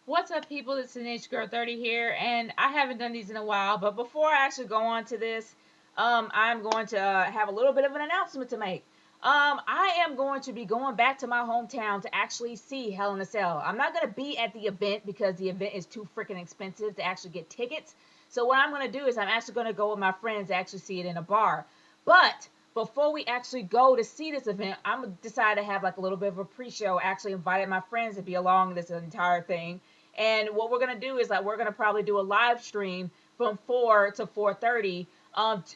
What's up, people? It's Teenage Girl 30 here, and I haven't done these in a while. But before I actually go on to this, I'm going to have a little bit of an announcement to make. I am going to be going back to my hometown to actually see Hell in a Cell. I'm not going to be at the event because the event is too freaking expensive to actually get tickets. So what I'm going to do is I'm actually going to go with my friends to actually see it in a bar. But before we actually go to see this event, I'm decided to have like a little bit of a pre-show. I actually invited my friends to be along this entire thing, and what we're gonna do is like we're gonna probably do a live stream from 4 to 4:30,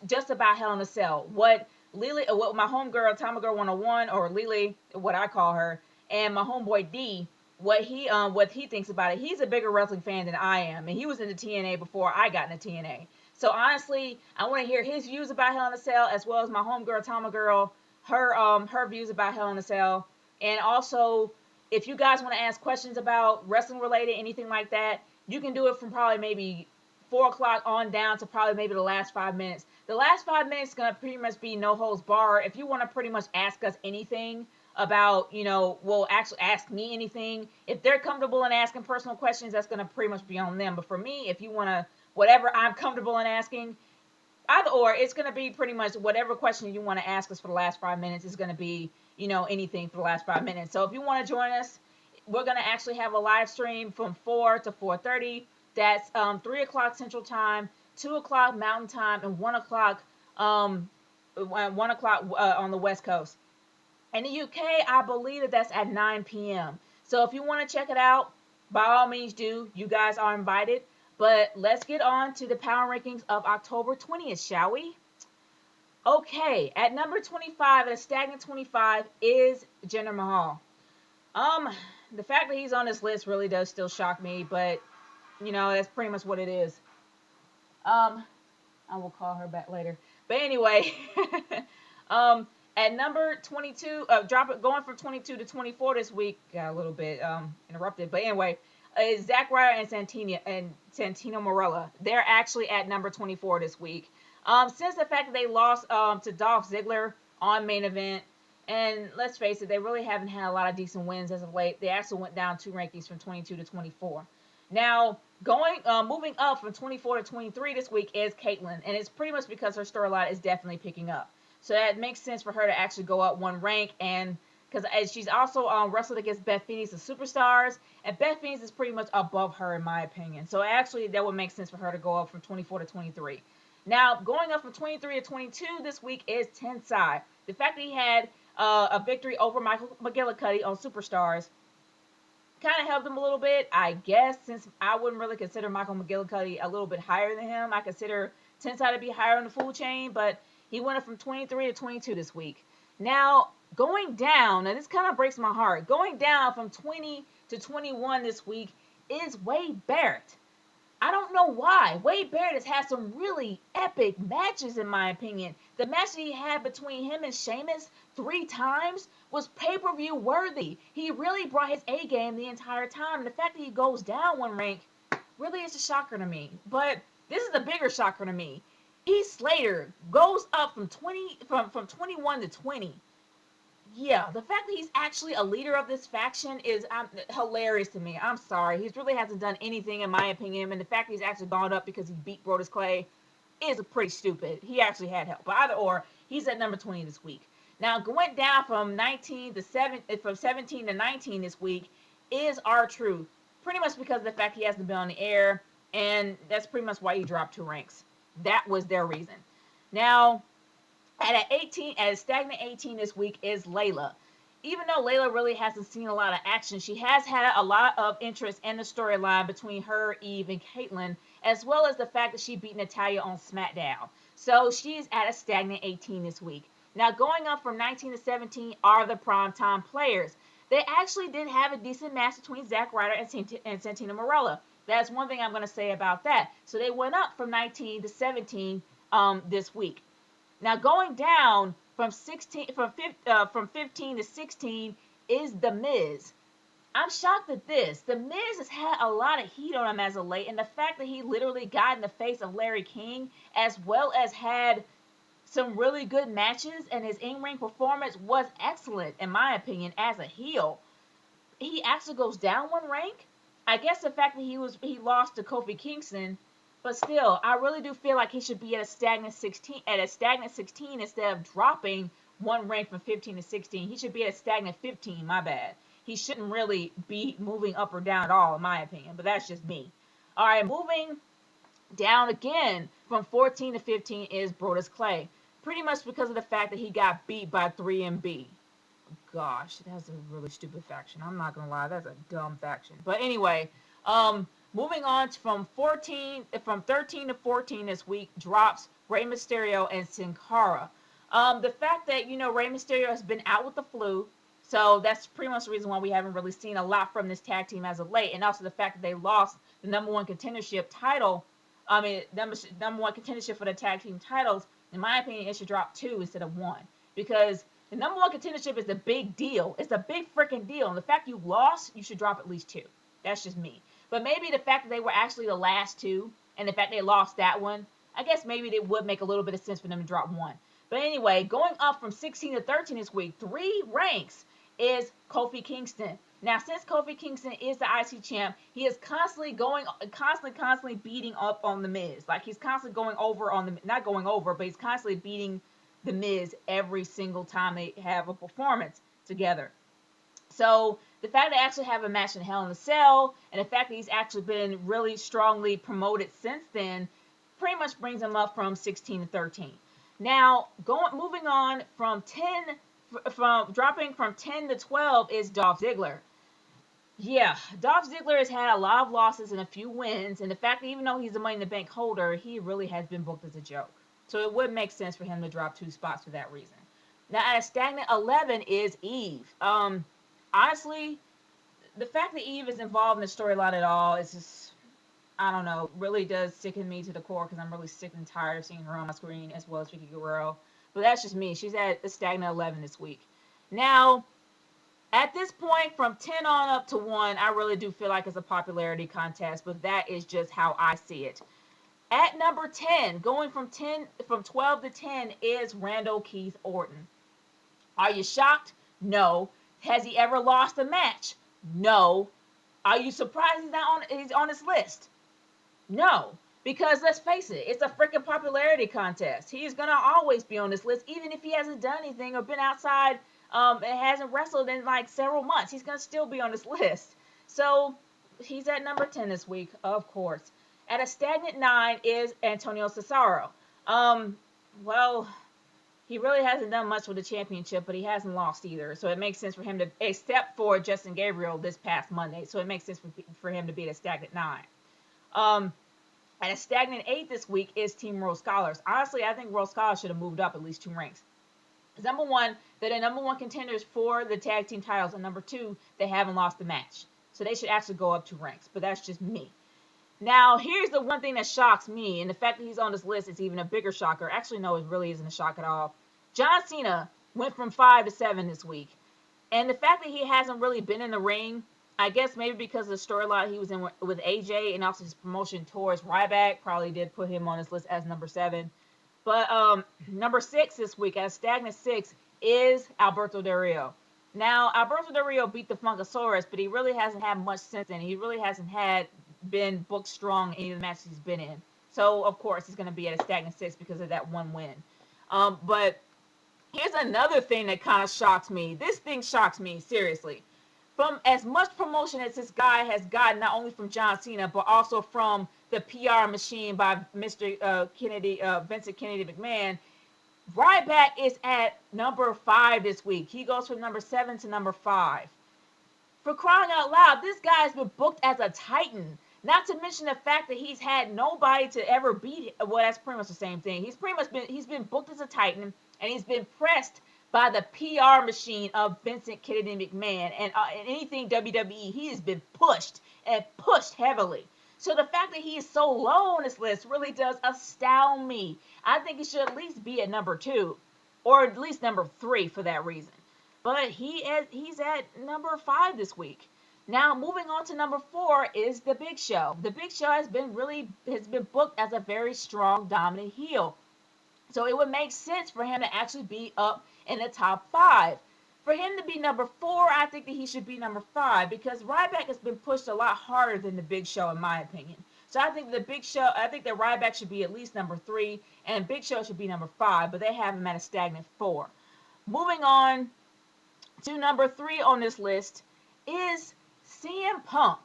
just about Hell in a Cell. What my homegirl Tama Girl 101, or Lily, what I call her, and my homeboy D, what he thinks about it. He's a bigger wrestling fan than I am, and he was into TNA before I got into TNA. So honestly, I want to hear his views about Hell in a Cell, as well as my homegirl Tama Girl, her views about Hell in a Cell, and also if you guys want to ask questions about wrestling related, anything like that, you can do it from probably maybe 4 o'clock on down to probably maybe the last 5 minutes. The last 5 minutes is gonna pretty much be no holds bar. If you want to pretty much ask us anything about, well, actually ask me anything. If they're comfortable in asking personal questions, that's gonna pretty much be on them. But for me, if you wanna, whatever I'm comfortable in asking, either or, it's going to be pretty much whatever question you want to ask us for the last 5 minutes is going to be, anything for the last 5 minutes. So if you want to join us, we're going to actually have a live stream from 4 to 4:30. That's 3 o'clock Central Time, 2 o'clock Mountain Time, and 1 o'clock, 1 o'clock on the West Coast. In the UK, I believe that's at 9 p.m. So if you want to check it out, by all means do. You guys are invited. But let's get on to the power rankings of October 20th, shall we? Okay, at number 25, at a stagnant 25, is Jinder Mahal. Um, the fact that he's on this list really does still shock me, but that's pretty much what it is. Um, I will call her back later. But anyway, um, at number 22, drop it going from 22 to 24 this week. Got a little bit interrupted, but anyway, is Zack Ryder and Santino Marella. They're actually at number 24 this week. Since the fact that they lost to Dolph Ziggler on main event, and let's face it, they really haven't had a lot of decent wins as of late. They actually went down 2 rankings from 22 to 24. Now, moving up from 24 to 23 this week is Caitlyn, and it's pretty much because her storyline is definitely picking up. So that makes sense for her to actually go up one rank, and because she's also wrestled against Beth Phoenix, the Superstars, and Beth Phoenix is pretty much above her in my opinion. So actually, that would make sense for her to go up from 24 to 23. Now, going up from 23 to 22 this week is Tensai. The fact that he had a victory over Michael McGillicuddy on Superstars kind of helped him a little bit, I guess, since I wouldn't really consider Michael McGillicuddy a little bit higher than him. I consider Tensai to be higher on the food chain, but he went up from 23 to 22 this week. Now, going down, and this kind of breaks my heart, going down from 20 to 21 this week is Wade Barrett. I don't know why. Wade Barrett has had some really epic matches, in my opinion. The match that he had between him and Sheamus 3 times was pay-per-view worthy. He really brought his A game the entire time. And the fact that he goes down one rank really is a shocker to me. But this is a bigger shocker to me. Heath Slater goes up from 21 to 20. Yeah, the fact that he's actually a leader of this faction is hilarious to me. I'm sorry. He really hasn't done anything, in my opinion. And the fact that he's actually gone up because he beat Brodus Clay is pretty stupid. He actually had help. But either or, he's at number 20 this week. Now, going down from 19 to 7, from 17 to 19 this week is R-Truth. Pretty much because of the fact he hasn't been on the air. And that's pretty much why he dropped 2 ranks. That was their reason. Now, at a stagnant 18 this week is Layla. Even though Layla really hasn't seen a lot of action, she has had a lot of interest in the storyline between her, Eve, and Caitlyn, as well as the fact that she beat Natalya on SmackDown. So she's at a stagnant 18 this week. Now, going up from 19 to 17 are the primetime players. They actually did have a decent match between Zack Ryder and Santino Marella. That's one thing I'm going to say about that. So they went up from 19 to 17 this week. Now going down from 15 to 16 is The Miz. I'm shocked at this. The Miz has had a lot of heat on him as of late, and the fact that he literally got in the face of Larry King, as well as had some really good matches, and his in-ring performance was excellent, in my opinion, as a heel. He actually goes down one rank. I guess the fact that he lost to Kofi Kingston, but still, I really do feel like he should be at a stagnant 16 instead of dropping one rank from 15 to 16. He should be at a stagnant 15. My bad. He shouldn't really be moving up or down at all, in my opinion. But that's just me. All right, moving down again from 14 to 15 is Brodus Clay. Pretty much because of the fact that he got beat by 3MB. Gosh, that's a really stupid faction. I'm not gonna lie, that's a dumb faction. But anyway, moving on from 13 to 14 this week drops Rey Mysterio and Sin Cara. The fact that Rey Mysterio has been out with the flu, so that's pretty much the reason why we haven't really seen a lot from this tag team as of late, and also the fact that they lost the number one contendership title. I mean, number one contendership for the tag team titles. In my opinion, it should drop 2 instead of 1 because the number one contendership is a big deal. It's a big freaking deal. And the fact you lost, you should drop at least 2. That's just me. But maybe the fact that they were actually the last 2, and the fact they lost that one, I guess maybe it would make a little bit of sense for them to drop 1. But anyway, going up from 16 to 13 this week, 3 ranks is Kofi Kingston. Now, since Kofi Kingston is the IC champ, he is constantly beating up on The Miz. Like, he's constantly going over on the, not going over, but he's constantly beating The Miz every single time they have a performance together. So, the fact they actually have a match in Hell in a Cell, and the fact that he's actually been really strongly promoted since then, pretty much brings him up from 16 to 13. Now, moving on from dropping from 10 to 12 is Dolph Ziggler. Yeah, Dolph Ziggler has had a lot of losses and a few wins, and the fact that even though he's a Money in the Bank holder, he really has been booked as a joke. So it would make sense for him to drop 2 spots for that reason. Now, at a stagnant 11 is Eve. Honestly, the fact that Eve is involved in the storyline at all is just, I don't know, really does sicken me to the core because I'm really sick and tired of seeing her on my screen as well as Vicky Guerrero. But that's just me. She's at a stagnant 11 this week. Now, at this point, from 10 on up to 1, I really do feel like it's a popularity contest, but that is just how I see it. At number 10, going from 12 to 10 is Randall Keith Orton. Are you shocked? No. Has he ever lost a match? No. Are you surprised he's on this list? No. Because let's face it, it's a freaking popularity contest. He's gonna always be on this list, even if he hasn't done anything or been outside and hasn't wrestled in like several months. He's gonna still be on this list. So he's at number 10 this week, of course. At a stagnant 9 is Antonio Cesaro. Well, he really hasn't done much with the championship, but he hasn't lost either. So it makes sense for him to, except for Justin Gabriel this past Monday. So it makes sense for him to be at a stagnant 9. At a stagnant 8 this week is Team World Scholars. Honestly, I think World Scholars should have moved up at least 2 ranks. Number 1, they're the number 1 contenders for the tag team titles, and number 2, they haven't lost a match. So they should actually go up 2 ranks, but that's just me. Now, here's the one thing that shocks me, and the fact that he's on this list is even a bigger shocker. Actually, no, it really isn't a shock at all. John Cena went from 5 to 7 this week. And the fact that he hasn't really been in the ring, I guess maybe because of the storyline he was in with AJ and also his promotion towards Ryback probably did put him on this list as number 7. But number 6 this week, at a stagnant 6, is Alberto Del Rio. Now, Alberto Del Rio beat the Funkasaurus, but he really hasn't had much since then. He really hasn't been booked strong in any of the matches he's been in. So, of course, he's going to be at a stagnant 6 because of that one win. But here's another thing that kind of shocks me. This thing shocks me, seriously. From as much promotion as this guy has gotten, not only from John Cena, but also from the PR machine by Mr. Vincent Kennedy McMahon, Ryback is at number 5 this week. He goes from number 7 to number 5. For crying out loud, this guy has been booked as a Titan. Not to mention the fact that he's had nobody to ever beat him. Well, that's pretty much the same thing. He's been booked as a Titan, and he's been pressed by the PR machine of Vincent Kennedy McMahon. And anything WWE, he has been pushed and pushed heavily. So the fact that he is so low on this list really does astound me. I think he should at least be at number 2, or at least number 3 for that reason. But he's at number 5 this week. Now, moving on to number 4 is The Big Show. The Big Show has been booked as a very strong, dominant heel. So it would make sense for him to actually be up in the top 5. for him to be number 4, I think that he should be number 5 because Ryback has been pushed a lot harder than the Big Show, in my opinion. So I think I think that Ryback should be at least number 3, and Big Show should be number 5, but they have him at a stagnant 4. Moving on to number 3 on this list is CM Punk.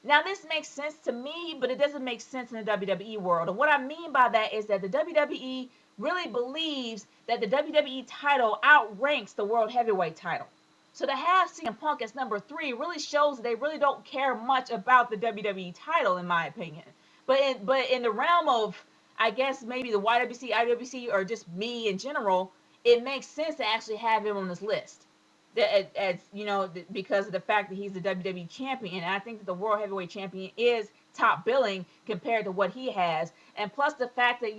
Now, this makes sense to me, but it doesn't make sense in the WWE world. And what I mean by that is that the WWE really believes that the WWE title outranks the World Heavyweight title. So to have CM Punk as number 3 really shows that they really don't care much about the WWE title, in my opinion. But in the realm of, I guess, maybe the YWC, IWC, or just me in general, it makes sense to actually have him on this list. As you know, because of the fact that he's the WWE champion, and I think that the World Heavyweight champion is top billing compared to what he has, and plus the fact that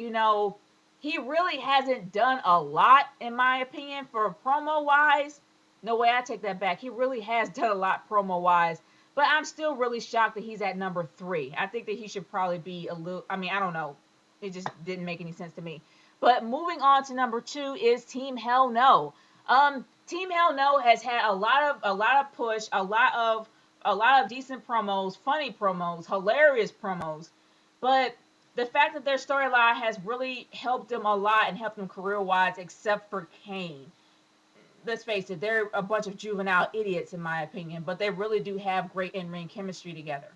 he really hasn't done a lot, in my opinion, for promo wise. No way, I take that back. He really has done a lot promo wise, but I'm still really shocked that he's at number 3. I think that he should probably be a little. I mean, I don't know. It just didn't make any sense to me. But moving on to number 2 is Team Hell No. Team Hell No has had a lot of push, a lot of decent promos, funny promos, hilarious promos, but the fact that their storyline has really helped them a lot and helped them career-wise, except for Kane. Let's face it, they're a bunch of juvenile idiots in my opinion, but they really do have great in-ring chemistry together.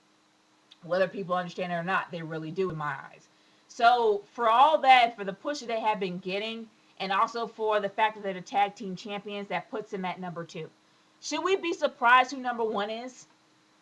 Whether people understand it or not, they really do in my eyes. So for all that, for the push that they have been getting, and also for the fact that they're the tag team champions, that puts them at number 2. Should we be surprised who number 1 is?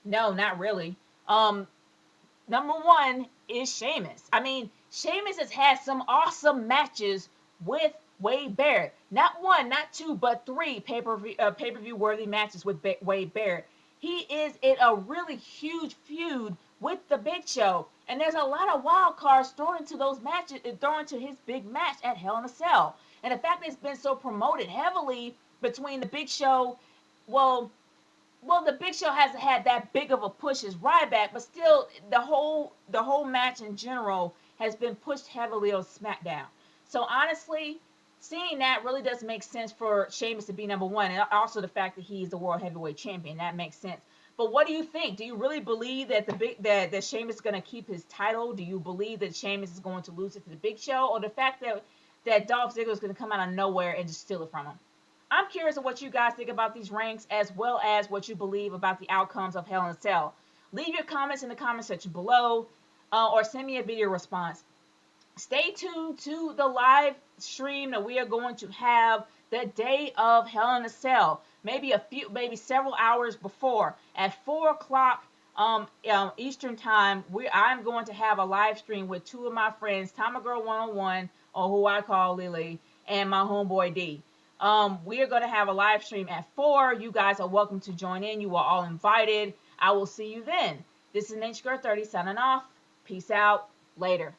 No, not really. Number 1 is Sheamus. I mean, Sheamus has had some awesome matches with Wade Barrett. Not 1, not 2, but 3 pay-per-view worthy matches with Wade Barrett. He is in a really huge feud with the Big Show, and there's a lot of wild cards thrown into those matches, thrown into his big match at Hell in a Cell. And the fact that it's been so promoted heavily between the Big Show, well, the Big Show hasn't had that big of a push as Ryback, but still, the whole match in general has been pushed heavily on SmackDown. So honestly, seeing that really does make sense for Sheamus to be number 1, and also the fact that he's the World Heavyweight Champion. That makes sense. But what do you think? Do you really believe that that Sheamus is going to keep his title? Do you believe that Sheamus is going to lose it to the Big Show, or the fact that Dolph Ziggler is going to come out of nowhere and just steal it from him? I'm curious of what you guys think about these ranks, as well as what you believe about the outcomes of Hell in a Cell. Leave your comments in the comment section below, or send me a video response. Stay tuned to the live stream that we are going to have the day of Hell in a Cell. Maybe several hours before, at 4 o'clock Eastern time. I'm going to have a live stream with 2 of my friends, Tama Girl 101, or who I call Lily, and my homeboy D. We are going to have a live stream at 4. You guys are welcome to join in. You are all invited. I will see you then. This is Nature Girl 30 signing off. Peace out. Later.